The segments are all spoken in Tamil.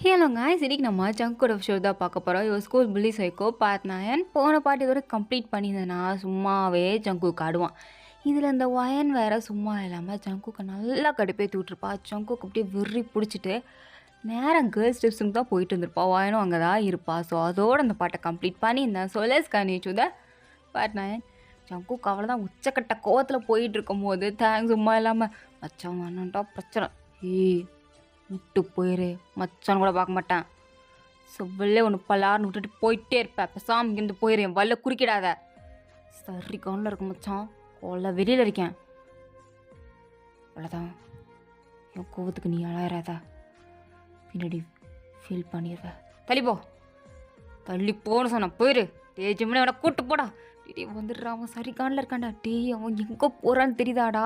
ஹலோ காய்ஸ், இன்னைக்கு நம்ம ஜங்கோட ஷோ தான் பார்க்க போகிறோம். இவர் ஸ்கூல் புள்ளி சைக்கோ பார்ட் 9 போன பாட்டு இதோட கம்ப்ளீட் பண்ணியிருந்தேன்னா சும்மாவே ஜங்குக்கு ஆடுவான். இதில் இந்த வயன் வேற சும்மா இல்லாமல் ஜங்குக்கு நல்லா கடுப்பேற்றி விட்டுருப்பா. ஜங்குக்கு அப்படியே வெறி பிடிச்சிட்டு நேரம் கேர்ள்ஸ் டிப்ஸுக்கு தான் போயிட்டு இருந்திருப்பா. வயனும் அங்கே தான் இருப்பா. ஸோ அதோட அந்த பாட்டை கம்ப்ளீட் பண்ணியிருந்தேன். So let's continue the part 9. ஜங்குக்கு அவளை தான் உச்சக்கட்ட கோவத்தில் போயிட்டு இருக்கும் போது தேங்க்ஸ் சும்மா இல்லாமல் மச்சான் வேணுன்ட்டா பிரச்சனை. ஏய் விட்டு போயிரு, மச்சான் கூட பார்க்க மாட்டேன். செவ்வல்லே ஒன்று பல்லார்னு விட்டுட்டு போயிட்டே இருப்பேன். பேசாம இங்கேருந்து போயிரு, என் வல்ல குறுக்கிடாத. சரி கவுனில் இருக்க மச்சான், கொல்ல வெளியில் இருக்கேன். அவ்வளோதான், என் கோவத்துக்கு நீ அழாயிராத, பின்னாடி ஃபீல் பண்ணிடுற. தள்ளிப்போ தள்ளிப்போன்னு சொன்ன, போயிரு. தேஜமனே அவனை கூட்டு போடா. டே வந்துடுறா, அவன் சரி கானில் இருக்கான்டா. டே அவன் எங்கே போகிறான்னு தெரியுதாடா?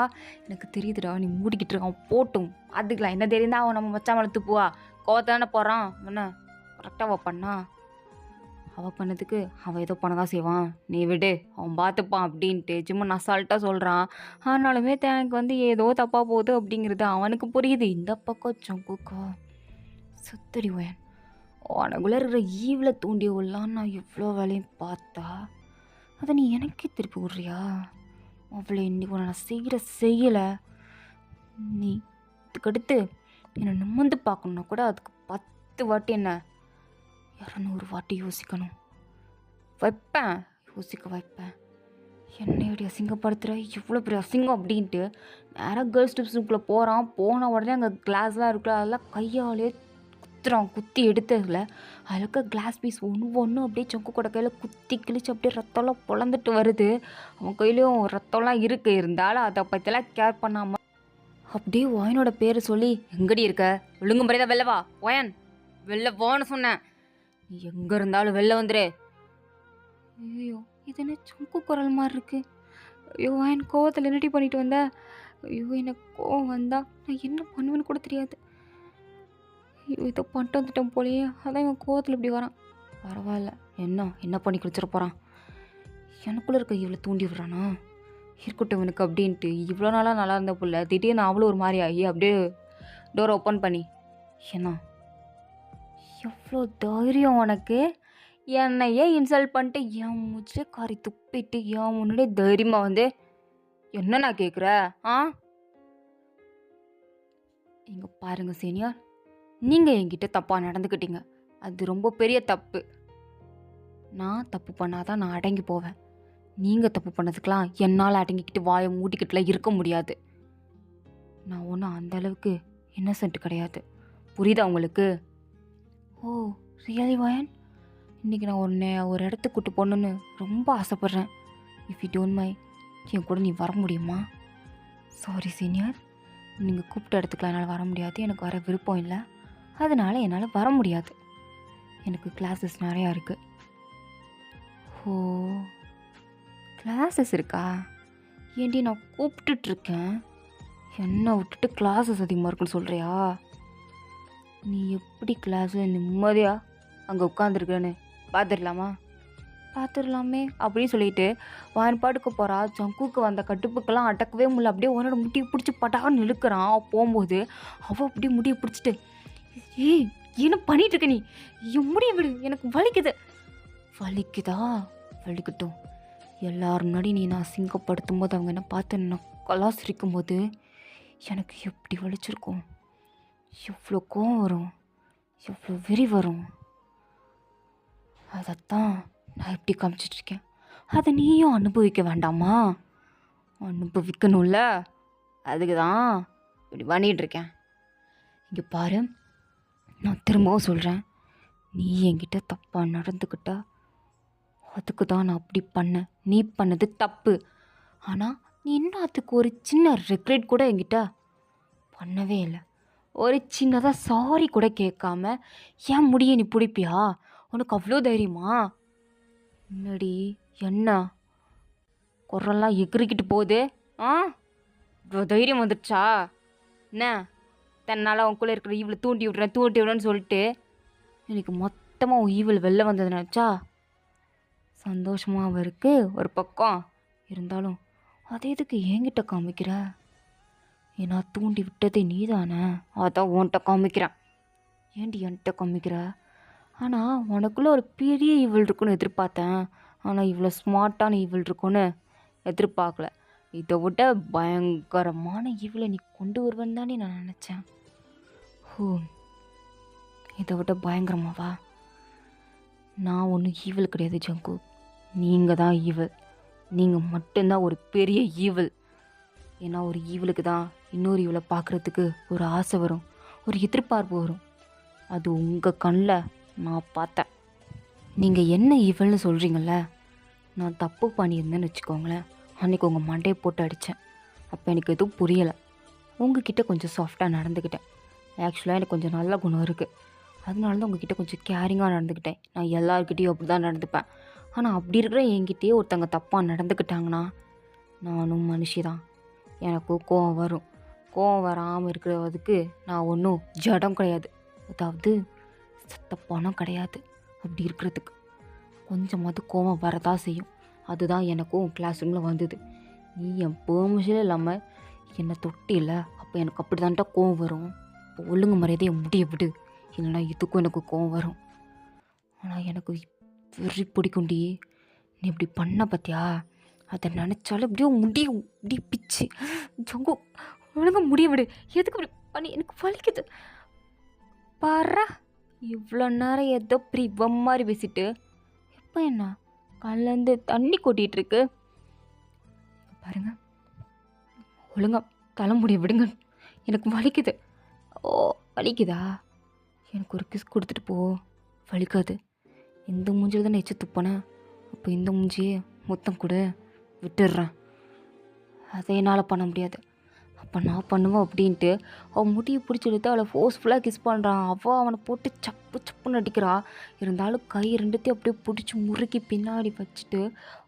எனக்கு தெரியுதுடா, நீ மூடிக்கிட்டு இருக்கான். போட்டும் அதுக்கலாம், என்ன தெரியுதா? அவன் நம்ம மச்சான் வளர்த்து போவா, கோவத்தானே போகிறான். என்ன கரெக்டாக அவள் பண்ணா? அவள் பண்ணதுக்கு அவன் ஏதோ பண்ண தான் செய்வான், நீ விடு, அவன் பார்த்துப்பான் அப்படின்ட்டு ஜிம்மன் அசால்ட்டாக சொல்கிறான். ஆனாலுமே தேங்க் வந்து ஏதோ தப்பாக போகுது அப்படிங்கிறது அவனுக்கு புரியுது. இந்த பக்கம் ஜங்குக்கா சுத்தடி ஓயன், உனக்குள்ளே இருக்கிற ஈவில் தூண்டி விடலான்னு நான் எவ்வளோ வேலையும் பார்த்தா அதை நீ எனக்கே திருப்பி விட்றியா? அவ்வளோ இன்னைக்கு நான் செய்யலை. நீ இதுக்கடுத்து என்னை நிமிர்ந்து பார்க்கணுன்னா கூட அதுக்கு 10 வாட்டி என்ன 200 வாட்டி யோசிக்கணும். யோசிக்க வைப்பேன். என்னையோடைய அசிங்கப்படுத்துகிற, இவ்வளோ பெரிய அசிங்கம் அப்படின்ட்டு நேராக கேர்ள்ஸ் டிப்ஸுக்குள்ளே போகிறான். போன உடனே அங்கே கிளாஸ்லாம் இருக்குல்ல, அதெல்லாம் கையாலே குத்தி எடுத்ததில் அதில் இருக்க கிளாஸ் பீஸ் ஒன்று அப்படியே சொக்கு கூட கையில் குத்தி கிழிச்சு அப்படியே ரத்தம்லாம் பொழந்துட்டு வருது. அவன் கையிலையும் ரத்தம்லாம் இருந்தாலும் அதை பற்றிலாம் கேர் பண்ணாமல் அப்படியே ஒயனோட பேரை சொல்லி, எங்கடி இருக்க, ஒழுங்கு முறைதான் வெளில வா ஒயன், வெளில போன்னு சொன்னேன், நீ எங்கே இருந்தாலும் வெளில வந்துரு. ஐயோ இது என்ன சொக்கு குரல் மாதிரி இருக்கு. ஐயோ ஒயன் கோவத்தில் என்னடி பண்ணிட்டு வந்த? ஐயோ எனக்கு கோவம் வந்தா நான் என்ன பண்ணுவேன்னு கூட தெரியாது. இதை பண்ணிட்டு வந்துட்டோம் போலேயே, அதான் இவன் கோவத்தில் இப்படி வரான். பரவாயில்ல, என்ன பண்ணி குளிச்சிட போகிறான்? எனக்குள்ளே இருக்க இவ்வளோ தூண்டி விடுறானா? இருக்கட்டும் இவனுக்கு அப்படின்ட்டு. இவ்வளோ நாளாக நல்லா இருந்த புள்ள திடீர்னு அவளும் ஒரு மாதிரி ஆகி அப்படியே டோரை ஓப்பன் பண்ணி, என்ன எவ்வளோ தைரியம் உனக்கு? என்னையே இன்சல்ட் பண்ணிட்டு என் மூச்சிலே காரி துப்பிட்டு என் முன்னாடியே தைரியமாக வந்து என்ன நான் கேட்குற? இங்கே பாருங்க சீனியர், நீங்கள் என்கிட்ட தப்பாக நடந்துக்கிட்டீங்க. அது ரொம்ப பெரிய தப்பு. நான் தப்பு பண்ணாதான் நான் அடங்கி போவேன். நீங்கள் தப்பு பண்ணதுக்கெலாம் என்னால் அடங்கிக்கிட்டு வாயை மூடிக்கிட்டுலாம் இருக்க முடியாது. நான் ஒன்றும் அந்தளவுக்கு இன்னசென்ட் கிடையாது. புரியுதா உங்களுக்கு? ஓ ரியலி வயன், இன்றைக்கி நான் ஒரு இடத்துக்கு கூட்டு போகணுன்னு ரொம்ப ஆசைப்பட்றேன். இஃப் யூ டோன்ட் மை, என் கூட நீ வர முடியுமா? சாரி சீனியர், நீங்கள் கூப்பிட்ட இடத்துக்குலாம் என்னால் வர முடியாது. எனக்கு வர விருப்பம் இல்லை, அதனால் என்னால் வர முடியாது. எனக்கு கிளாஸஸ் நிறையா இருக்குது. ஓ கிளாஸஸ் இருக்கா? ஏண்டி நான் கூப்பிட்டுட்ருக்கேன், என்னை விட்டுட்டு கிளாஸஸ் அதிகமாக இருக்குன்னு சொல்கிறியா? நீ எப்படி கிளாஸில் நிம்மதியாக அங்கே உட்காந்துருக்கேன்னு பார்த்துடலாமே அப்படின்னு சொல்லிட்டு வான் பாட்டுக்கு போகிறா. ஜங்குக்கு வந்த கட்டுப்புக்கெல்லாம் அடக்கவே முடியல. அப்படியே உன்னோட முடியை பிடிச்சி பட்டான்னு இழுக்கிறான். போகும்போது அவள் அப்படியே முடியை பிடிச்சிட்டு, ஏய் என்ன பண்ணிட்டு இருக்க நீ? என் முடிய விடு, எனக்கு வலிக்குது. வலிக்குதா? வலிக்கட்டும். எல்லாரும் முன்னாடி நீ நான் அசிங்கப்படுத்தும் போது அவங்க என்ன பார்த்து நக்கலாக சிரிக்கும் போது எனக்கு எப்படி வலிச்சிருக்கும், எவ்வளோ கோவம் வரும், எவ்வளோ வெறி வரும். அதைத்தான் நான் எப்படி காமிச்சிட்ருக்கேன். அதை நீயும் அனுபவிக்க வேண்டாமா? அனுபவிக்கணும்ல, அதுக்கு தான் இப்படி பண்ணிகிட்ருக்கேன். இங்கே பாரு, நான் திரும்பவும் சொல்கிறேன், நீ என்கிட்ட தப்பாக நடந்துக்கிட்டா அதுக்கு தான் நான் அப்படி பண்ணேன். நீ பண்ணது தப்பு. ஆனால் நீ இன்னும் அதுக்கு ஒரு சின்ன ரெக்ரெட் கூட என்கிட்ட பண்ணவே இல்லை. ஒரு சின்னதாக சாரி கூட கேட்காம ஏன் முடிய நீ பிடிப்பியா? உனக்கு அவ்வளோ தைரியமா? முன்னாடி என்ன குரல்லாம் எகிரிக்கிட்டு போகுது? இவ்வளோ தைரியம் வந்துடுச்சா என்ன? தன்னால் உனக்குள்ளே இருக்கிற ஈவில் தூண்டி விட்றேன்னு சொல்லிட்டு எனக்கு மொத்தமாக உன் ஈவில் வெளில வந்தது நினச்சா சந்தோஷமாகவும் இருக்குது ஒரு பக்கம். இருந்தாலும் அதே இதுக்கு என்கிட்ட காமிக்கிற? ஏன்னா தூண்டி விட்டதே நீ தானே, அதான் உன்கிட்ட காமிக்கிறேன். ஏன்டி என்கிட்ட காமிக்கிற? ஆனால் உனக்குள்ளே ஒரு பெரிய ஈவில் இருக்குன்னு எதிர்பார்த்தேன். ஆனால் இவ்வளோ ஸ்மார்ட்டான ஈவில் இருக்குன்னு எதிர்பார்க்கல. இதை விட பயங்கரமான ஈவிலை நீ கொண்டு வருவேன்னு தானே நான் நினச்சேன். ஓ, இதை விட பயங்கரமாவா? நான் ஒன்றும் ஈவில் கிடையாது ஜங்கு. நீங்கள் தான் ஈவில். நீங்கள் மட்டும்தான் ஒரு பெரிய ஈவில். ஏன்னா ஒரு ஈவிலுக்கு தான் இன்னொரு ஈவிலை பார்க்குறதுக்கு ஒரு ஆசை வரும், ஒரு எதிர்பார்ப்பு வரும். அது உங்கள் கண்ணில் நான் பார்த்தேன். நீங்கள் என்ன ஈவல்னு சொல்கிறீங்கள, நான் தப்பு பண்ணியிருந்தேன்னு வச்சுக்கோங்களேன். அன்றைக்கி உங்கள் மண்டையை போட்டு அடித்தேன். அப்போ எனக்கு எதுவும் புரியலை. உங்ககிட்ட கொஞ்சம் சாஃப்டாக நடந்துக்கிட்டேன். ஆக்சுவலாக எனக்கு கொஞ்சம் நல்ல குணம் இருக்குது. அதனால தான் உங்ககிட்ட கொஞ்சம் கேரிங்காக நடந்துக்கிட்டேன். நான் எல்லாருக்கிட்டேயும் அப்படி தான் நடந்துப்பேன். ஆனால் அப்படி இருக்கிற என்கிட்டயே ஒருத்தங்க தப்பாக நடந்துக்கிட்டாங்கன்னா, நானும் மனுஷி தான். எனக்கு கோவம் வரும். கோவம் வராமல் இருக்கிறதுக்கு நான் ஒன்றும் ஜடம் கிடையாது, அதாவது சத்த பணம் கிடையாது. அப்படி இருக்கிறதுக்கு கொஞ்சமாவது கோவம் வரதான் செய்யும். அதுதான் எனக்கும் கிளாஸ் ரூமில் வந்தது. நீ என் பெர்மிஷன் இல்லாமல் என்னை தொட்டில, அப்போ எனக்கு அப்படி தான்ட்டா கோவம் வரும். இப்போ ஒழுங்கு மரியாதையை முடிய விடு, இல்லைனா இதுக்கும் எனக்கு கோவம் வரும். ஆனால் எனக்கு வெறி பிடிக்கும்டி. நீ இப்படி பண்ண பார்த்தியா, அதை நினச்சாலும் இப்படியோ முடிய இப்படி பிச்சு ஜங்கு ஒழுங்கு முடிய விடு. எதுக்கு இப்படி பண்ணி எனக்கு வலிக்குது பாரா. இவ்வளோ நேரம் ஏதோ இப்படி மாதிரி பேசிட்டு இப்போ என்ன கல்லேருந்து தண்ணி கொட்டிகிட்டு இருக்கு பாருங்க. ஒழுங்கா தலைமுடிய விடுங்க, எனக்கு வலிக்குது. ஓ, வலிக்குதா? எனக்கு ஒரு கிஸ் கொடுத்துட்டு போ, வலிக்காது. இந்த மூஞ்சில் தான் எச்சு துப்பினேன். அப்போ இந்த மூஞ்சியே மொத்தம் கூட விட்டுடுறேன். அதை என்னால் பண்ண முடியாது. அப்போ நான் பண்ணுவேன் அப்படின்ட்டு அவன் முடியை பிடிச்சி எடுத்து அவளை ஃபோர்ஸ்ஃபுல்லாக கிஸ் பண்ணுறான். அவனை போட்டு சப்பு சப்புன்னு அடிக்கிறா. இருந்தாலும் கை ரெண்டுத்தையும் அப்படியே பிடிச்சி முறுக்கி பின்னாடி வச்சுட்டு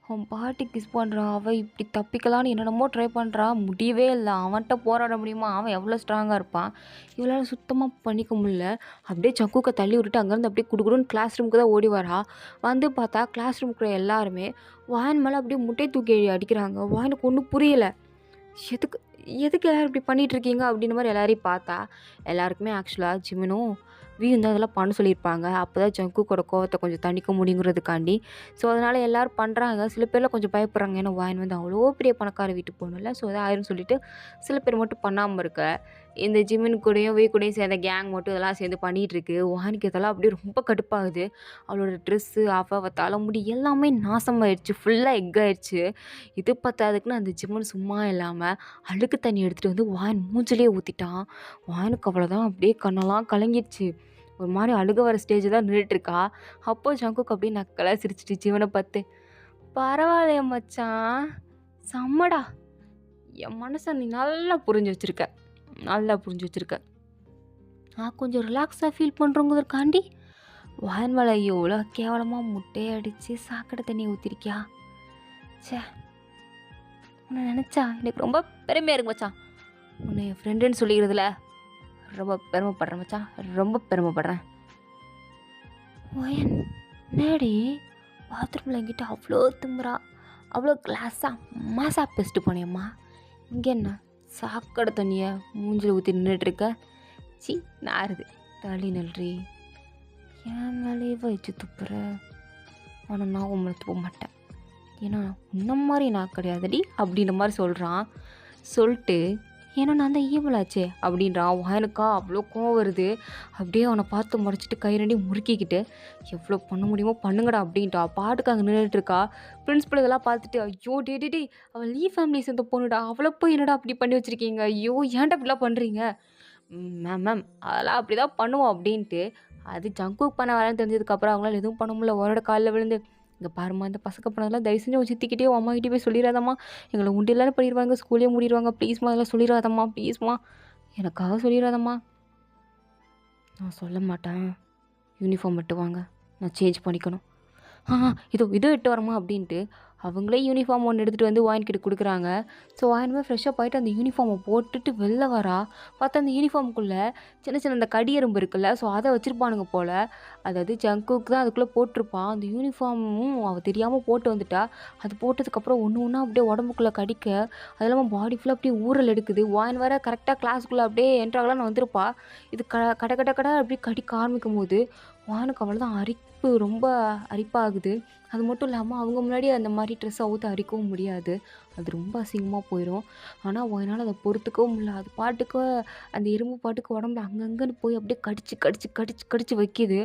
அவன் பாட்டி கிஸ் பண்ணுறான். அவள் இப்படி தப்பிக்கலான்னு என்னென்னமோ ட்ரை பண்ணுறான். முடியவே இல்லை. அவன்கிட்ட போராட முடியுமா? அவன் எவ்வளோ ஸ்ட்ராங்காக இருப்பான். இவளால் சுத்தமாக பண்ணிக்க முடியல. அப்படியே சக்குக்கை தள்ளி விட்டுட்டு அங்கேருந்து அப்படியே குடுக்குடுன்னு கிளாஸ் ரூமுக்கு தான் ஓடி வரா. வந்து பார்த்தா கிளாஸ் ரூமுக்குள்ள எல்லாருமே வாயின் மேலே அப்படியே முட்டை தூக்கி அடிக்கிறாங்க. வாயினுக்கு ஒன்றும் புரியலை. எதுக்கு எதுக்கு எல்லோரும் இப்படி பண்ணிகிட்ருக்கீங்க அப்படின்ற மாதிரி எல்லாரையும் பார்த்தா எல்லாருக்குமே ஆக்சுவலாக ஜிமினும் வியும் தான் அதெல்லாம் பண்ண சொல்லியிருப்பாங்க. அப்போ தான் ஜங்குக்கோட கோவத்தை கொஞ்சம் தணிக்க முடியுங்கிறதுக்காண்டி. ஸோ அதனால் எல்லோரும் பண்ணுறாங்க. சில பேரில் கொஞ்சம் பயப்படுறாங்க. ஏன்னா வாயின் வந்து அவ்வளோ பெரிய பணக்கார வீட்டுக்கு போகணும்ல, ஸோ அதை ஆயிரும் சொல்லிட்டு சில பேர் மட்டும் பண்ணாமல் இருக்க. இந்த ஜிமின் கூடயும் வி கூடயும் சேர்ந்த கேங் மட்டும் இதெல்லாம் சேர்ந்து பண்ணிகிட்ருக்கு. வாயினுக்கு இதெல்லாம் அப்படியே ரொம்ப கடுப்பாகுது. அவளோட ட்ரெஸ்ஸு அவள் தலைமுடி எல்லாமே நாசமாயிடுச்சு, ஃபுல்லாக எக்காயிடுச்சு. இது பத்தாதுக்குன்னு அந்த ஜிம்மன் சும்மா இல்லாமல் அழுக்கு தண்ணி எடுத்துகிட்டு வந்து வாயின் மூஞ்சிலே ஊற்றிட்டான். வாயினுக்கு அவ்வளோதான், அப்படியே கண்ணெல்லாம் கலங்கிடுச்சு. ஒரு மாதிரி அழுக வர ஸ்டேஜ் தான் நின்றுட்டுருக்கா. அப்போ ஜங்குக்கு அப்படியே நக்கலாக சிரிச்சிட்டு ஜீவனை பார்த்து, பரவாயில்லைய மச்சான், செம்மடா, என் மனசை நீ நல்லா புரிஞ்சு வச்சுருக்க, நல்லா புரிஞ்சு வச்சுருக்க. நான் கொஞ்சம் ரிலாக்ஸாக ஃபீல் பண்ணுறோங்கிறதுக்காண்டி வாயின் மேலே எவ்வளோ கேவலமாக முட்டையை அடித்து சாக்கடை தண்ணியை ஊற்றிருக்கியா? சே, உன்னை நினச்சா எனக்கு ரொம்ப பெருமையாக இருக்கு மச்சான். உன்னை என் ஃப்ரெண்டுன்னு சொல்லிக்கிறதுல ரொம்ப பெருமைப்படுறேன் மச்சான், ரொம்ப பெருமைப்படுறேன். ஓயன் நேடி பாத்ரூமில் என்கிட்ட அவ்வளோ திமுறா, அவ்வளோ கிளாஸாக மாசாக பெஸ்ட்டு போனேம்மா. இங்கே என்ன சாக்கடை தண்ணியை மூஞ்சில் ஊற்றி நின்றுட்டுருக்க? சி, நாருது தள்ளி நில்றி. என் மேலே வச்சு துப்புற. ஆனால் நான் உங்களை துப்ப மாட்டேன், ஏன்னா இந்த மாதிரி நான் கிடையாதுடி அப்படின்ற மாதிரி சொல்கிறான். சொல்லிட்டு ஏன்னா நான் தான் ஈவலாச்சே அப்படின்றான். வாயனுக்கா அவ்வளோ கோவம் வருது. அப்படியே அவனை பார்த்து முறைச்சிட்டு கை ரெண்டையும் முறுக்கிக்கிட்டு எவ்வளோ பண்ண முடியுமோ பண்ணுங்கடா அப்படின்ட்டா. பாட்டுக்கு அங்கே நின்றுட்டுருக்கா. பிரின்ஸ்பல் இதெல்லாம் பார்த்துட்டு, ஐயோ டே அவள் லீ ஃபேமிலி சேர்ந்த பொண்ணுடா, அவளை போய் என்னடா அப்படி பண்ணி வச்சுருக்கீங்க, ஐயோ ஏன்டா அப்படிலாம் பண்ணுறீங்க? மேம் அதெல்லாம் அப்படி தான் பண்ணுவோம் அப்படின்ட்டு. அது ஜங்குக் பண்ண வேலைன்னு தெரிஞ்சதுக்கப்புறம் அவங்களால எதுவும் பண்ண முடியல. அவரோட காலில் விழுந்து, இங்கே பாருமா, இந்த பசங்க பண்ணதெல்லாம் தயவு செஞ்சு உன் சித்திக்கிட்டே உன் அம்மாக்கிட்டே போய் சொல்லிடாதம்மா, எங்களை உண்டியெல்லாம் பண்ணிடுவாங்க, ஸ்கூலே மூடிடுவாங்க, ப்ளீஸ்மா அதெல்லாம் சொல்லிடாதம்மா, ப்ளீஸ்மா, எனக்காக சொல்லிடாதம்மா. நான் சொல்ல மாட்டேன், யூனிஃபார்ம் விட்டு வாங்க, நான் சேஞ்ச் பண்ணிக்கணும். இதோ இட்டு வரமா அப்படின்ட்டு அவங்களே யூனிஃபார்ம் ஒன்று எடுத்துகிட்டு வந்து வாங்கிக்கிட்டு கொடுக்குறாங்க. ஸோ வாங்கிட்டு போய் ஃப்ரெஷ்ஷப் ஆகிட்டு அந்த யூனிஃபார்மை போட்டுட்டு வெளில வரா. பார்த்தா அந்த யூனிஃபார்முக்குள்ளே சின்ன சின்ன அந்த கடி எறும்பு இருக்குல்ல, ஸோ அதை வச்சுருப்பானுங்க போல். அதாவது ஜங்குக்கு தான் அதுக்குள்ளே போட்டிருப்பான். அந்த யூனிஃபார்மும் அவள் தெரியாமல் போட்டு வந்துட்டா. அது போட்டதுக்கப்புறம் ஒன்று ஒன்றா அப்படியே உடம்புக்குள்ளே கடிக்க, அது இல்லாமல் பாடி ஃபுல்லாக அப்படியே ஊறல் எடுக்குது. வாயின் வேற கரெக்டாக கிளாஸுக்குள்ளே அப்படியே என்ட்ராகலான்னு வந்திருப்பா. இது கட கட கட அப்படியே கடிக்க ஆரம்பிக்கும் போது வானுக்கு அவ்வளோதான் அரிப்பு, ரொம்ப அரிப்பாகுது. அது மட்டும் இல்லாமல் அவங்க முன்னாடி அந்த மாதிரி ட்ரெஸ்ஸை அவுத்து அரிக்கவும் முடியாது. அது ரொம்ப அசிங்கமாக போயிடும். ஆனால் என்னால் அதை பொறுத்துக்கவும் முடியல. அது பாட்டுக்கு அந்த எறும்பு பாட்டுக்கு உடம்புல அங்கங்கன்னு போய் அப்படியே கடிச்சு கடிச்சு கடிச்சு கடிச்சு வைக்கிது.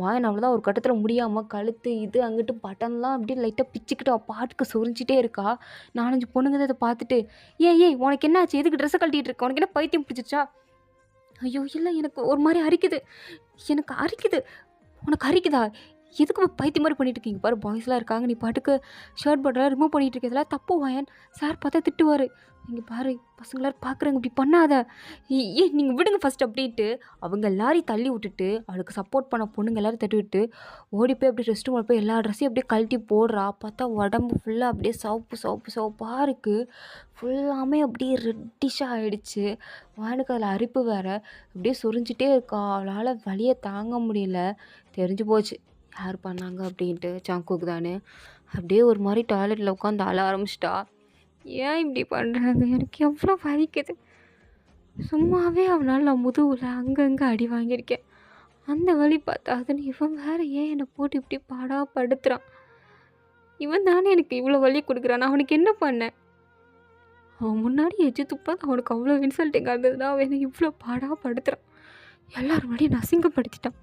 வாயன் அவ்வளோதான் ஒரு கட்டத்தில் முடியாமல் கழுத்து இது அங்கிட்டு பட்டன்லாம் அப்படியே லைட்டாக பிச்சுக்கிட்டு அவள் பாட்டுக்கு சொரிஞ்சிட்டே இருக்கா. 4-5 பொண்ணுங்க தான் அதை பார்த்துட்டு, ஏய் உனக்கு என்னாச்சு, எதுக்கு ட்ரெஸ்ஸை கழட்டிகிட்டு இருக்க, உனக்கு என்ன பைத்தியம் பிடிச்சிச்சா? ஐயோ இல்லை, எனக்கு ஒரு மாதிரி அரிக்குது, எனக்கு அரிக்குது. உனக்கு அரிக்குதா? எதுக்கு பைத்தியம் மாதிரி பண்ணிட்டு இருக்கீங்க பாரு, பாய்ஸ்லாம் இருக்காங்க, நீ பாட்டுக்கு ஷர்ட் பட்டெல்லாம் ரிமூவ் பண்ணிட்டு இருக்க, இதெல்லாம் தப்பு வாயன், சார் பார்த்தா திட்டுவார். நீங்கள் பாரு பசங்களாரும் பார்க்குறாங்க, இப்படி பண்ணாத, நீங்கள் விடுங்க ஃபஸ்ட் அப்படின்ட்டு அவங்க எல்லாரையும் தள்ளி விட்டுட்டு அவளுக்கு சப்போர்ட் பண்ண பொண்ணுங்க எல்லாரும் தட்டி விட்டு ஓடி போய் அப்படியே ரெஸ்ட் ரூமில் போய் எல்லா ட்ரெஸ்ஸையும் அப்படியே கழட்டி போடுறா. பார்த்தா உடம்பு ஃபுல்லாக அப்படியே சிவப்பாக இருக்குது. ஃபுல்லாமே அப்படியே ரெட்டிஷாக ஆகிடுச்சு. வானுக்கு அதில் அரிப்பு வேறு, அப்படியே சொரிஞ்சிட்டே இருக்கா. அவளால் வலியை தாங்க முடியல. தெரிஞ்சு போச்சு யார் பண்ணாங்க அப்படின்ட்டு, ஜங்குக்கு தானே. அப்படியே ஒரு மாதிரி டாய்லெட்டில் உட்காந்து அழ ஆரம்பிச்சிட்டா. ஏன் இப்படி பண்ணுறாங்க, எனக்கு எவ்வளோ வலிக்குது. சும்மாவே அவனால் நான் முதுகில் அங்கங்கே அடி வாங்கியிருக்கேன். அந்த வலி பார்த்தாதுன்னு இவன் வேறு ஏன் என்னை போட்டு இப்படி படுத்துறான். இவன் தானே எனக்கு இவ்வளோ வலி கொடுக்குறான், நான் அவனுக்கு என்ன பண்ணேன்? அவன் முன்னாடி எச்சு துப்பாது அவனுக்கு அவ்வளோ இன்சல்ட்டிங்காக இருந்ததுன்னா அவன் என்னை இவ்வளோ படுத்துறான். எல்லோரும் முன்னாடி அசிங்கப்படுத்திட்டான்.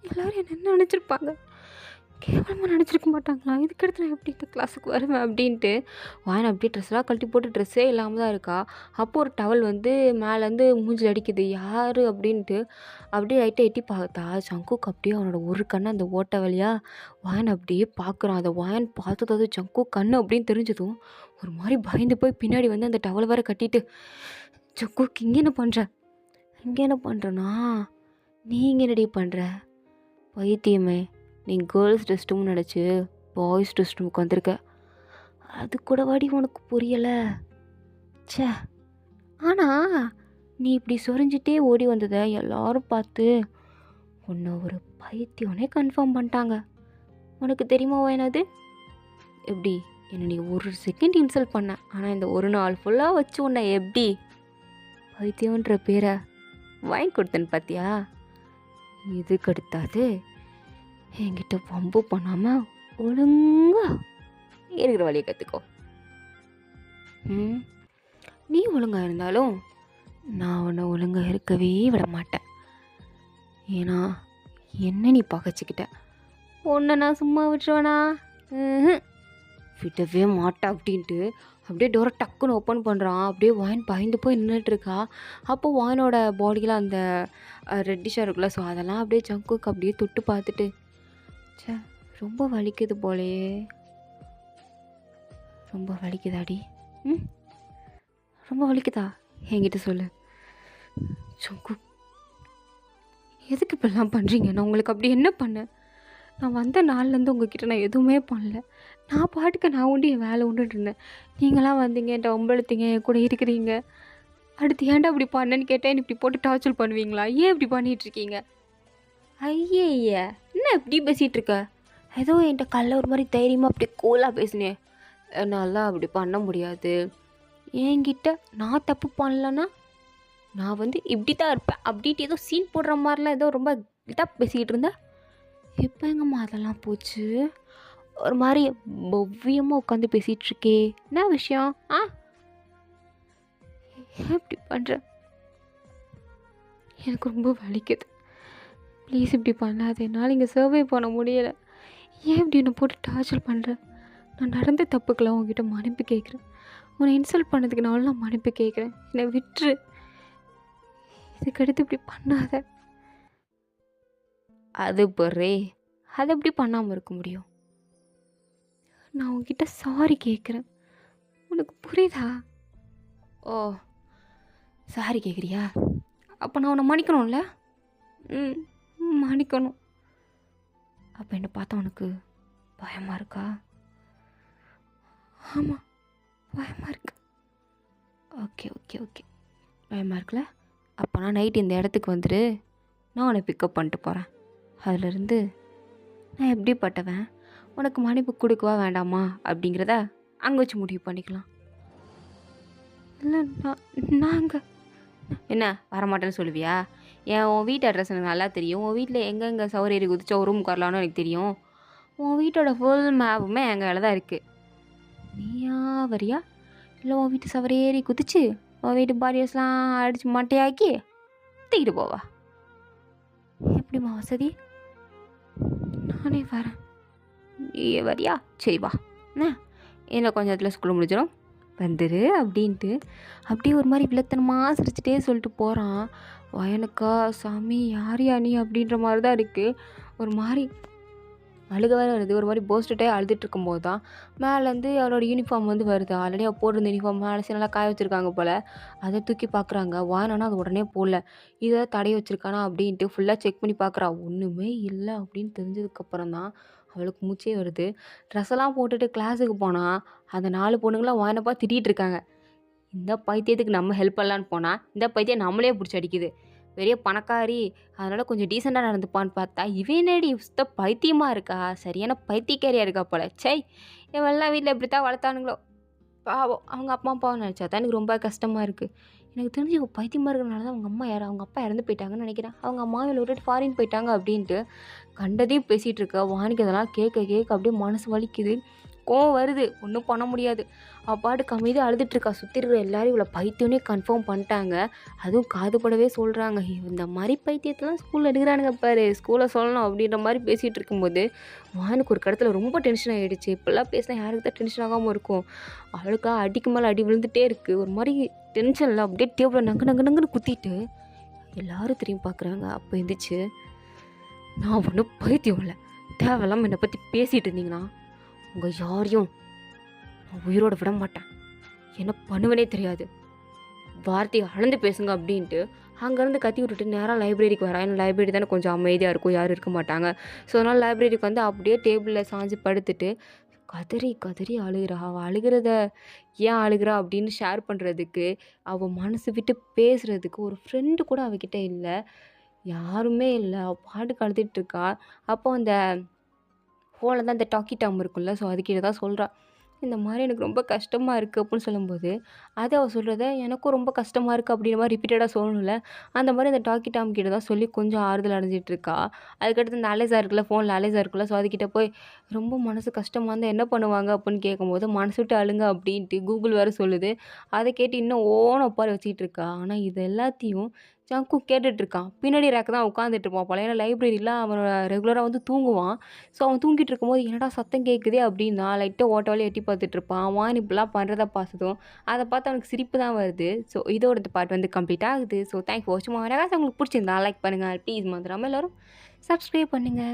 எல்லோரும் என்ன நினச்சிருப்பாங்க, கேவலமாக நினச்சிருக்க மாட்டாங்களா? இதுக்கடுத்து நான் எப்படி இந்த கிளாஸுக்கு வருவேன் அப்படின்ட்டு வாயன் அப்படியே ட்ரெஸ்லாம் கழட்டி போட்டு ட்ரெஸ்ஸே இல்லாமல் தான் இருக்கா. அப்போது ஒரு டவல் வந்து மேலேருந்து மூஞ்சில் அடிக்குது. யார் அப்படின்ட்டு அப்படியே லைட்டாக எட்டி பார்த்தா ஜங்குக்கு அப்படியே அவனோட ஒரு கண்ணை அந்த ஓட்டை வழியாக வாயன் அப்படியே பார்க்குறான். அதை வாயன் பார்த்தது ஜங்கு கண்ணு அப்படின்னு தெரிஞ்சதும் ஒரு மாதிரி பயந்து போய் பின்னாடி வந்து அந்த டவல் வேறு கட்டிட்டு, ஜங்குக்கு இங்கே என்ன பண்ணுற, இங்கே என்ன பண்ணுறனா, நீ இங்கே என்னடி பண்ணுற பைத்தியமே, நீ கேர்ள்ஸ் ரெஸ்ட் ரூம் நினச்சி பாய்ஸ் ரெஸ்ட் ரூமுக்கு வந்திருக்க, அது கூட வாடி உனக்கு புரியலை. ச்சே, ஆனால் நீ இப்படி சொரிஞ்சிட்டே ஓடி வந்ததை எல்லாரும் பார்த்து உன்னை ஒரு பைத்தியம்னே கன்ஃபார்ம் பண்ணிட்டாங்க. உனக்கு தெரியுமா என்னது? எப்படி என்னை நீ ஒரு செகண்ட் இன்சல்ட் பண்ண, ஆனால் இந்த ஒரு நாள் ஃபுல்லாக வச்சு உன்னை எப்படி பைத்தியன்ற பேரை வாங்கி கொடுத்தேன்னு பார்த்தியா? இதுக்கு அடுத்தாது என்கிட்ட பம்பு பண்ணாமல் ஒழுங்கா இருக்கிற வழியை கற்றுக்கோ. நீ ஒழுங்காக இருந்தாலும் நான் உன்னை ஒழுங்காக இருக்கவே விட மாட்டேன். ஏன்னா என்ன நீ பகைச்சிக்கிட்ட, உன்னை நான் சும்மா விட்டுருவேனா? விடவே மாட்டேன் அப்படின்ட்டு அப்படியே டோரை டக்குன்னு ஓப்பன் பண்ணுறான். அப்படியே வாயின் பயந்து போய் நின்றுட்டுருக்கா. அப்போ வாயினோட பாடியில் அந்த ரெட்டிஷாக இருக்குல்ல, ஸோ அதெல்லாம் அப்படியே ஜங்குக்கு அப்படியே தொட்டு பார்த்துட்டு, ச்சே ரொம்ப வலிக்குது போலையே, ரொம்ப வலிக்குதாடி, ரொம்ப வலிக்குதா, என்கிட்ட சொல்லு. ஜங்கு எதுக்கு இப்படிலாம் பண்ணுறீங்க, நான் உங்களுக்கு அப்படி என்ன பண்ணேன்? நான் வந்த நாள்லேருந்து உங்ககிட்ட நான் எதுவுமே பண்ணல. நான் பாட்டுக்கு நான் உண்டு என் வேலை உண்டுட்டு இருந்தேன். நீங்களாம் வந்தீங்க, என்கிட்ட ஒம்பழுத்தீங்க, என் கூட இருக்கிறீங்க. அடுத்து ஏன்டா இப்படி பண்ணேன்னு கேட்டேன், இப்படி போட்டு டார்ச்சர் பண்ணுவீங்களா? ஏன் இப்படி பண்ணிகிட்ருக்கீங்க? ஐய என்ன இப்படி பேசிகிட்டு இருக்க? ஏதோ என்கிட்ட கல்ல ஒரு மாதிரி தைரியமாக அப்படி கூலாக பேசினேன். என்னால் அப்படி பண்ண முடியாது. என்கிட்ட நான் தப்பு பண்ணலன்னா நான் வந்து இப்படி தான் இருப்பேன் அப்படின்ட்டு ஏதோ சீன் போடுற மாதிரிலாம் ஏதோ ரொம்ப இதாக பேசிக்கிட்டு இருந்தேன். இப்போ எங்கம்மா அதெல்லாம் போச்சு? ஒரு மாதிரி பவ்யமாக உட்காந்து பேசிகிட்ருக்கே, என்ன விஷயம்? ஏன் இப்படி பண்ணுற? எனக்கு ரொம்ப வலிக்குது, ப்ளீஸ் இப்படி பண்ணாத, என்னால் இங்கே சர்வே பண்ண முடியலை. ஏன் இப்படி என்னை போட்டு டார்ச்சர் பண்ணுற? நான் நடந்த தப்புக்கெல்லாம் உங்ககிட்ட மன்னிப்பு கேட்குறேன். உன்னை இன்சல்ட் பண்ணதுக்கு நான் மன்னிப்பு கேட்குறேன். என்னை விட்டுரு, இதுக்கடுத்து இப்படி பண்ணாத. அது பொறே, அதை எப்படி பண்ணாமல் இருக்க முடியும்? நான் உங்ககிட்ட சாரி கேட்குறேன், உனக்கு புரியுதா? ஓ சாரி கேட்குறியா? அப்போ நான் உன்னை மன்னிக்கணும்ல? மன்னிக்கணும். அப்போ என்னை பார்த்தா உனக்கு பயமாக இருக்கா? ஆமாம், பயமாக இருக்கு. ஓகே ஓகே ஓகே, பயமாக இருக்குல்ல. அப்போ நான் நைட் இந்த இடத்துக்கு வந்துட்டு நான் உன்னை பிக்கப் பண்ணிட்டு போகிறேன். அதுலேருந்து நான் எப்படிப்பட்டவன், உனக்கு மன்னிப்பு கொடுக்கவா வேண்டாமா அப்படிங்கிறத அங்கே வச்சு முடிவு பண்ணிக்கலாம். இல்லை, நாங்கள் என்ன வரமாட்டேன்னு சொல்லுவியா? ஏன் உன் வீட்டு அட்ரஸ் எனக்கு நல்லா தெரியும். உன் வீட்டில் எங்கெங்கே சவரேறி குதிச்சா ஒரு ரூம் வரலான்னு எனக்கு தெரியும். உன் வீட்டோட ஃபுல் மேப்புமே எங்கள் வேலை தான் இருக்குது. நீயா வரியா? இல்லை உன் வீட்டு சவரேறி குதிச்சு உன் வீட்டு பாடியஸ்லாம் அடித்து மட்டையாக்கி தூக்கிட்டு போவா? எப்படிம்மா வசதி? நானே வரேன். நீ வரியா? சரி வா. என்ன இன்னும் கொஞ்சம் நேரத்தில் ஸ்கூல் முடிஞ்சிடும், வந்துரு அப்படின்ட்டு அப்படியே ஒரு மாதிரி வில்லத்தனமாக சிரிச்சிட்டே சொல்லிட்டு போகிறான். வயனுக்கா சாமி யாரையா நீ அப்படின்ற மாதிரி தான் இருக்குது. ஒரு மாதிரி அழுக வேறு வருது. ஒரு மாதிரி போஸ்ட்டுட்டே அழுதுட்டு இருக்கும்போது தான் மேலேருந்து அவளோட யூனிஃபார்ம் வந்து வருது. ஆல்ரெடி அவள் போட்டிருந்த யூனிஃபார்ம் மேலே நல்லா காய வச்சுருக்காங்க போல். அதை தூக்கி பார்க்குறாங்க. வாங்கினா அது உடனே போடல. இதை தடைய வச்சுருக்கானா அப்படின்ட்டு ஃபுல்லாக செக் பண்ணி பார்க்குறா. ஒன்றுமே இல்லை அப்படின்னு தெரிஞ்சதுக்கப்புறம் தான் அவளுக்கு மூச்சே வருது. ட்ரெஸ்ஸெல்லாம் போட்டுட்டு கிளாஸுக்கு போனால் அந்த 4 பொண்ணுங்களாம் வாயினப்பா திட்டிகிட்டு இருக்காங்க. இந்த பைத்தியத்துக்கு நம்ம ஹெல்ப் பண்ணலான்னு போனால் இந்த பைத்தியம் நம்மளே பிடிச்சி அடிக்குது. பெரிய பணக்காரி, அதனால் கொஞ்சம் டீசெண்டாக நடந்துப்பான்னு பார்த்தா இவன் என்னடி சுத்த பைத்தியமாக இருக்கா, சரியான பைத்தியக்காரியாக இருக்கா போல. சை, இவெல்லாம் வீட்டில் எப்படி தான் வளர்த்தானுங்களோ. பாவம் அவங்க அப்பா அப்பாவை நினச்சா தான் எனக்கு ரொம்ப கஷ்டமாக இருக்குது. எனக்கு தெரிஞ்சு இவள் பைத்தியமாக இருக்கிறனால தான் அவங்க அம்மா அவங்க அப்பா இறந்து போயிட்டாங்கன்னு நினைக்கிறேன். அவங்க அம்மாவை விட்டுட்டு ஃபாரின் போயிட்டாங்க அப்படின்ட்டு கண்டதையும் பேசிகிட்டு இருக்க. வாணிக்கு அதெல்லாம் கேட்க கேட்க அப்படியே மனசு வலிக்குது, கோவம் வருது. ஒன்றும் பண்ண முடியாது. அவள் பாட்டுக்கு அமைதியாக அழுதுட்டுருக்கா. சுற்றி இருக்கிற எல்லாரும் இவளை பைத்தியம்னே கன்ஃபார்ம் பண்ணிட்டாங்க. அதுவும் காதுபடவே சொல்கிறாங்க. இந்த மாதிரி பைத்தியத்தெல்லாம் ஸ்கூலில் எடுக்கிறானுங்க பாரு, ஸ்கூலில் சொல்லணும் அப்படின்ற மாதிரி பேசிகிட்டு இருக்கும்போது வானுக்கு ஒரு கடத்தில் ரொம்ப டென்ஷன் ஆகிடுச்சு. இப்போல்லாம் பேசினா யாருக்கு தான் டென்ஷன் ஆகாமல் இருக்கும். அவளுக்கா அடிக்கு மேலே அடி விழுந்துகிட்டே இருக்குது. ஒரு மாதிரி டென்ஷனில் அப்படியே டேபிளில் நங்கு நங்கு நங்குன்னு குத்திட்டு எல்லோரும் திரும்பி பார்க்குறாங்க. அப்போ எழுந்திரிச்சு, நான் ஒன்றும் பைத்தியம் இல்லை, தேவையில்லாமல் என்னை பற்றி பேசிகிட்டு இருந்தீங்கன்னா உங்கள் யாரையும் நான் உயிரோட விட மாட்டேன், என்ன பண்ணுவனே தெரியாது, வார்த்தையை அளந்து பேசுங்க அப்படின்ட்டு அங்கேருந்து கத்தி விட்டுட்டு நேராக லைப்ரரிக்கு வரேன். ஏன்னா லைப்ரரி தானே கொஞ்சம் அமைதியாக இருக்கும், யாரும் இருக்க மாட்டாங்க. ஸோ அதனால் லைப்ரரிக்கு வந்து அப்படியே டேபிளில் சாஞ்சு படுத்துட்டு கதறி கதறி அழுகிறா. அவள் அழுகிறத ஏன் அழுகிறா அப்படின்னு ஷேர் பண்ணுறதுக்கு, அவள் மனசு விட்டு பேசுகிறதுக்கு ஒரு ஃப்ரெண்டு கூட அவகிட்ட இல்லை, யாருமே இல்லை. அவள் பாட்டுக்கு அழுதுட்டு இருக்கா. அப்போ அந்த ஃபோனில் தான் இந்த டாக்கி டாம் இருக்குல்ல, ஸோ அதுக்கிட்ட தான் சொல்கிறா, இந்த மாதிரி எனக்கு ரொம்ப கஷ்டமாக இருக்குது அப்படின்னு சொல்லும்போது, அது அவள் சொல்கிறத எனக்கும் ரொம்ப கஷ்டமாக இருக்குது அப்படின்ற மாதிரி ரிப்பீட்டடாக சொல்லணும்ல, அந்த மாதிரி அந்த டாக்கி டாம் கிட்ட தான் சொல்லி கொஞ்சம் ஆறுதல் அடைஞ்சிட்ருக்கா. அதுக்கடுத்து இந்த அலேசா இருக்குல்ல, ஃபோனில் அலேசா இருக்குல்ல, ஸோ அதுக்கிட்ட போய் ரொம்ப மனசு கஷ்டமாக இருந்தால் என்ன பண்ணுவாங்க அப்படின்னு கேட்கும்போது, மனசு விட்டு அழுங்க அப்படின்ட்டு கூகுள் வேறு சொல்லுது. அதை கேட்டு இன்னும் ஓன ஒப்பாரி வச்சுக்கிட்டு இருக்கா. ஆனால் இது எல்லாத்தையும் ஜங்கு கேட்டுட்ருக்கான். பின்னாடி ரேக்கு தான் உட்காந்துட்டு இருப்பான் போல. ஏன்னா லைப்ரரியில் அவன் ரெகுலராக வந்து தூங்குவான். ஸோ அவன் தூங்கிட்டு இருக்கும்போது என்னடா சத்தம் கேட்குதே அப்படின்னா லைட்டாக ஓட்ட வழியாக எட்டி பார்த்துட்டு இருப்பான். அவன் இப்படிலாம் பண்ணுறத பார்த்ததும் அதை பார்த்து அவனுக்கு சிரிப்பு தான் வருது. ஸோ இதோட பார்ட் வந்து கம்ப்ளீட் ஆகுது. ஸோ தேங்க்ஸ் ஃபார் வாட்சிங். உங்களுக்கு பிடிச்சிருந்தா லைக் பண்ணுங்கள். ப்ளீஸ் மறந்துடாமல் எல்லோரும் சப்ஸ்கிரைப் பண்ணுங்கள்.